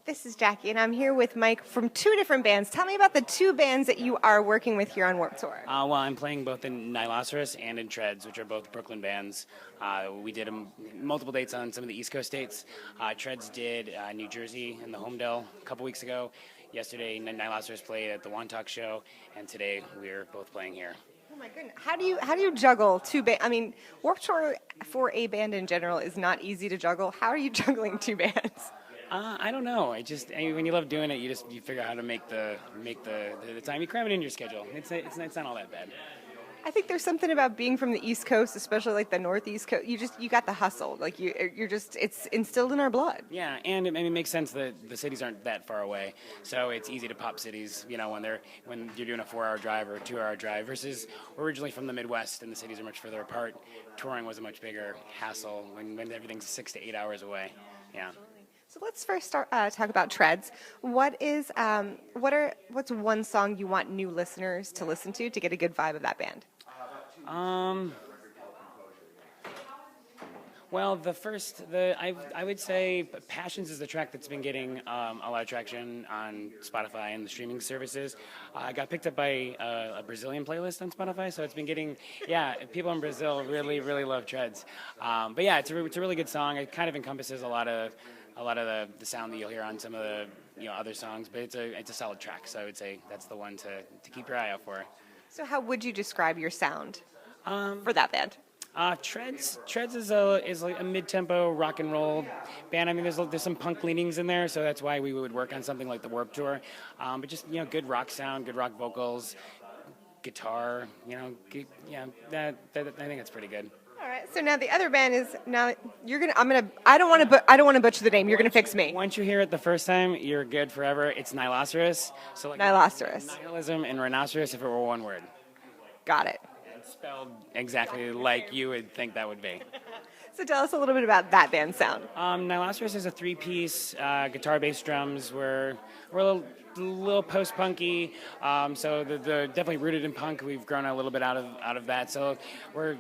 This is Jackie, and I'm here with Mike from two different bands. Tell me about the two bands that you are working with here on Warped Tour. Well, I'm playing both in Nihiloceros and in Treads, which are both Brooklyn bands. We did multiple dates on some of the East Coast states. Treads did New Jersey and the Homedale a couple weeks ago. Yesterday, Nihiloceros played at the One Talk show, and today we're both playing here. Oh my goodness! How do you juggle two bands? I mean, Warped Tour for a band in general is not easy to juggle. How are you juggling two bands? I don't know. When you love doing it, you figure out how to make the time. You cram it in your schedule. It's not all that bad. I think there's something about being from the East Coast, especially like the Northeast Coast. You got the hustle. Like it's instilled in our blood. Yeah, and it makes sense that the cities aren't that far away, so it's easy to pop cities. You know, when you're doing a 4-hour drive or a 2-hour drive. Versus we're originally from the Midwest, and the cities are much further apart. Touring was a much bigger hassle when everything's 6 to 8 hours away. Yeah. So let's first talk about Treads. What's one song you want new listeners to listen to get a good vibe of that band? Well, I would say Passions is the track that's been getting a lot of traction on Spotify and the streaming services. I got picked up by a Brazilian playlist on Spotify, so it's been getting, people in Brazil really, really love Treads. But yeah, it's a really good song. It kind of encompasses a lot of the sound that you'll hear on some of the other songs, but it's a solid track. So I would say that's the one to keep your eye out for. So how would you describe your sound for that band? Treads is like a mid-tempo rock and roll band. I mean, there's some punk leanings in there, so that's why we would work on something like the Warped Tour. But just good rock sound, good rock vocals, guitar. I think that's pretty good. All right. So now the other band is I don't want to butcher the name. You're gonna fix me. Once you hear it the first time, you're good forever. It's Nihiloceros. So like Nihiloceros. Nihilism and rhinoceros if it were one word. Got it. Spelled exactly like you would think that would be. So tell us a little bit about that band sound. Nihiloceros is a 3-piece guitar, bass, drums. We're a little post-punky, so the definitely rooted in punk. We've grown a little bit out of that, so we're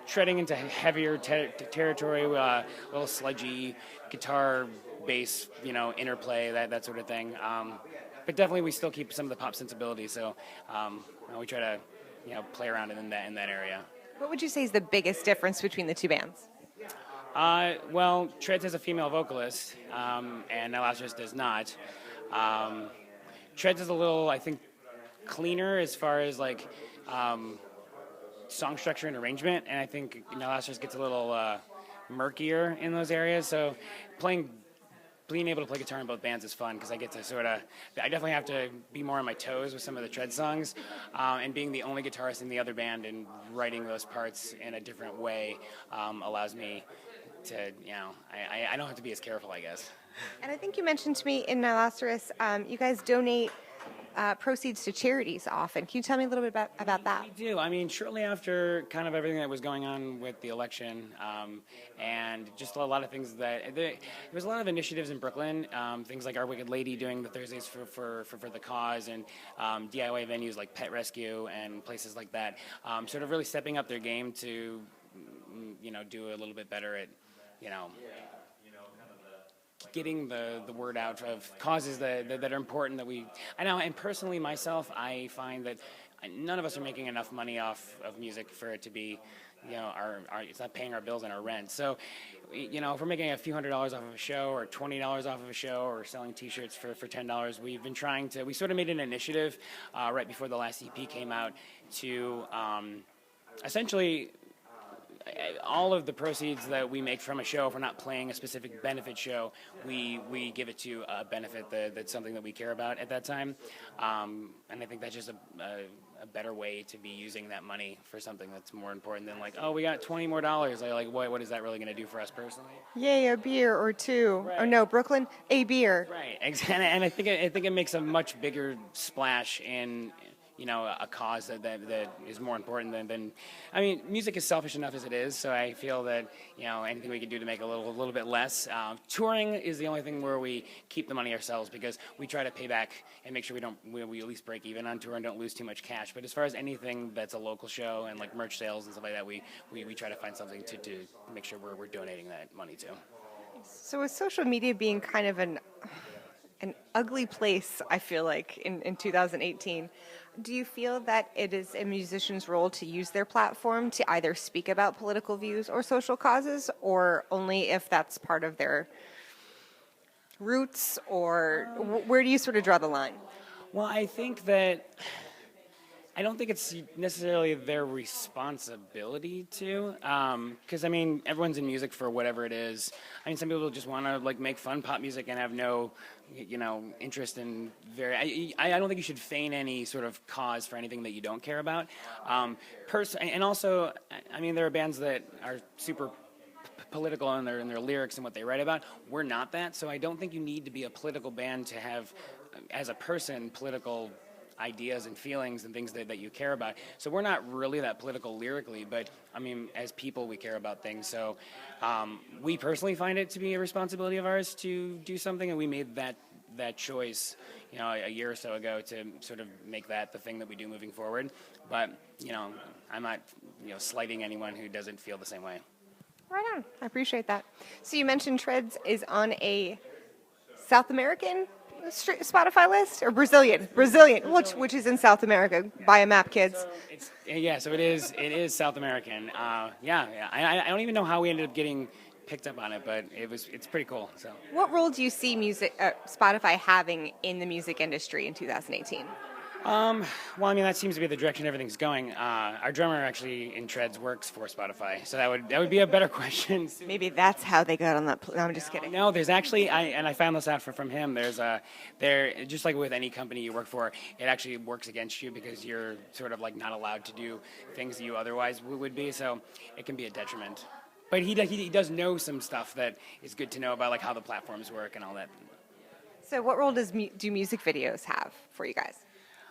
treading into heavier territory, a little sludgy guitar, bass, interplay, that sort of thing. But definitely we still keep some of the pop sensibility, so we try to play around in that area. What would you say is the biggest difference between the two bands? Well, Treads has a female vocalist, and Nihiloceros does not. Treads is a little, I think, cleaner as far as like song structure and arrangement, and I think Nihiloceros gets a little murkier in those areas. So being able to play guitar in both bands is fun because I get to I definitely have to be more on my toes with some of the Tread songs, and being the only guitarist in the other band and writing those parts in a different way allows me to, I don't have to be as careful, I guess. And I think you mentioned to me in Nihiloceros, you guys donate proceeds to charities often. Can you tell me a little bit about that? We do. I mean, shortly after kind of everything that was going on with the election, and just a lot of things there was a lot of initiatives in Brooklyn, things like Our Wicked Lady doing the Thursdays for the cause, and DIY venues like Pet Rescue and places like that, sort of really stepping up their game to, do a little bit better at, getting the word out of causes that are important I know, and personally myself, I find that none of us are making enough money off of music for it to be, it's not paying our bills and our rent. So, if we're making a few $100s off of a show or $20 off of a show or selling T-shirts for $10, we've been we sort of made an initiative right before the last EP came out to essentially all of the proceeds that we make from a show, if we're not playing a specific benefit show, we give it to a benefit that's something that we care about at that time. And I think that's just a better way to be using that money for something that's more important than like, oh, we got $20 more. Like, what is that really going to do for us personally? Yay, a beer or two. Right. Or no, Brooklyn, a beer. Right, exactly. And I think it makes a much bigger splash in a cause that is more important than I mean, music is selfish enough as it is, so I feel that anything we can do to make a little bit less. Touring is the only thing where we keep the money ourselves because we try to pay back and make sure we at least break even on tour and don't lose too much cash. But as far as anything that's a local show and like merch sales and stuff like that, we try to find something to make sure we're donating that money to. So with social media being kind of an ugly place, I feel like, in 2018. Do you feel that it is a musician's role to use their platform to either speak about political views or social causes, or only if that's part of their roots, or where do you sort of draw the line? Well, I think that I don't think it's necessarily their responsibility to, because I mean, everyone's in music for whatever it is. I mean, some people just want to like make fun pop music and have no, interest in I don't think you should feign any sort of cause for anything that you don't care about. And also, I mean, there are bands that are super political in their lyrics and what they write about. We're not that, so I don't think you need to be a political band to have, as a person, political ideas and feelings and things that you care about. So we're not really that political lyrically, but I mean, as people, we care about things. So we personally find it to be a responsibility of ours to do something, and we made that choice, a year or so ago to sort of make that the thing that we do moving forward. But I'm not slighting anyone who doesn't feel the same way. Right on. I appreciate that. So you mentioned Treads is on a South American Spotify list, or Brazilian, which is in South America. Buy a map, kids. So it is South American. Yeah. I don't even know how we ended up getting picked up on it, but it's pretty cool. So what role do you see Spotify having in the music industry in 2018? Well, I mean, that seems to be the direction everything's going. Our drummer actually in Treads works for Spotify, so that would be a better question. Maybe that's how they got on that. No, I'm just kidding. No, there's actually, I found this out from him. There, just like with any company you work for, it actually works against you because you're sort of like not allowed to do things that you otherwise would be. So it can be a detriment. But he does know some stuff that is good to know about, like how the platforms work and all that. So what role do music videos have for you guys?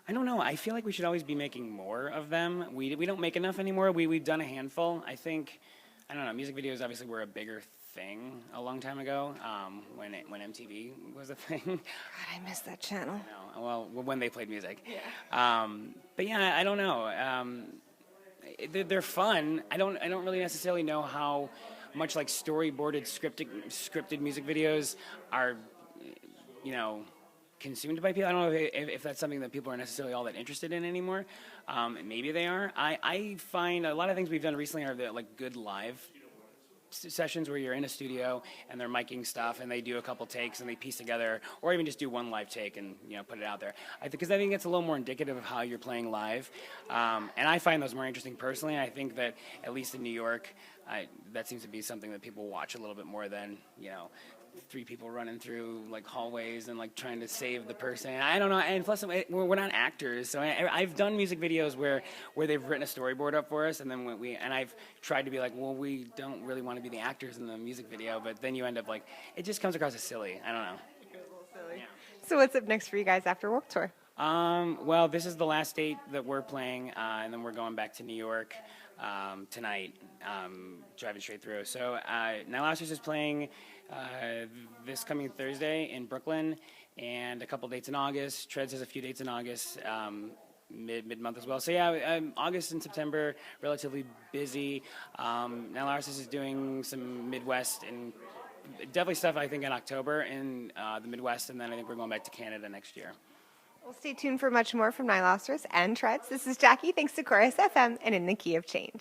I don't know. I feel like we should always be making more of them. We don't make enough anymore. We've done a handful. I don't know. Music videos obviously were a bigger thing a long time ago when MTV was a thing. God, I miss that channel. No, well, when they played music. Yeah. But yeah, I don't know. They're fun. I don't really necessarily know how much like storyboarded scripted music videos are, consumed by people. I don't know if that's something that people are necessarily all that interested in anymore. Maybe they are. I find a lot of things we've done recently are like good live sessions where you're in a studio and they're miking stuff and they do a couple takes and they piece together, or even just do one live take and put it out there. Because I think it's a little more indicative of how you're playing live, and I find those more interesting personally. I think that at least in New York, that seems to be something that people watch a little bit more than three people running through like hallways and like trying to save the person. I don't know, and plus we're not actors, so I've done music videos where they've written a storyboard up for us, and then I've tried to be like, well, we don't really want to be the actors in the music video, but then you end up like it just comes across as silly. I don't know. It goes a little silly. Yeah. So what's up next for you guys after Warped Tour? Well, this is the last date that we're playing, and then we're going back to New York tonight, driving straight through. So Nihiloceros is playing this coming Thursday in Brooklyn, and a couple dates in August. Treads has a few dates in August, mid-month as well. So yeah, August and September, relatively busy. Nihiloceros is doing some Midwest and definitely stuff I think in October in the Midwest, and then I think we're going back to Canada next year. Well, stay tuned for much more from Nihiloceros and Treads. This is Jackie. Thanks to Chorus FM and In the Key of Change.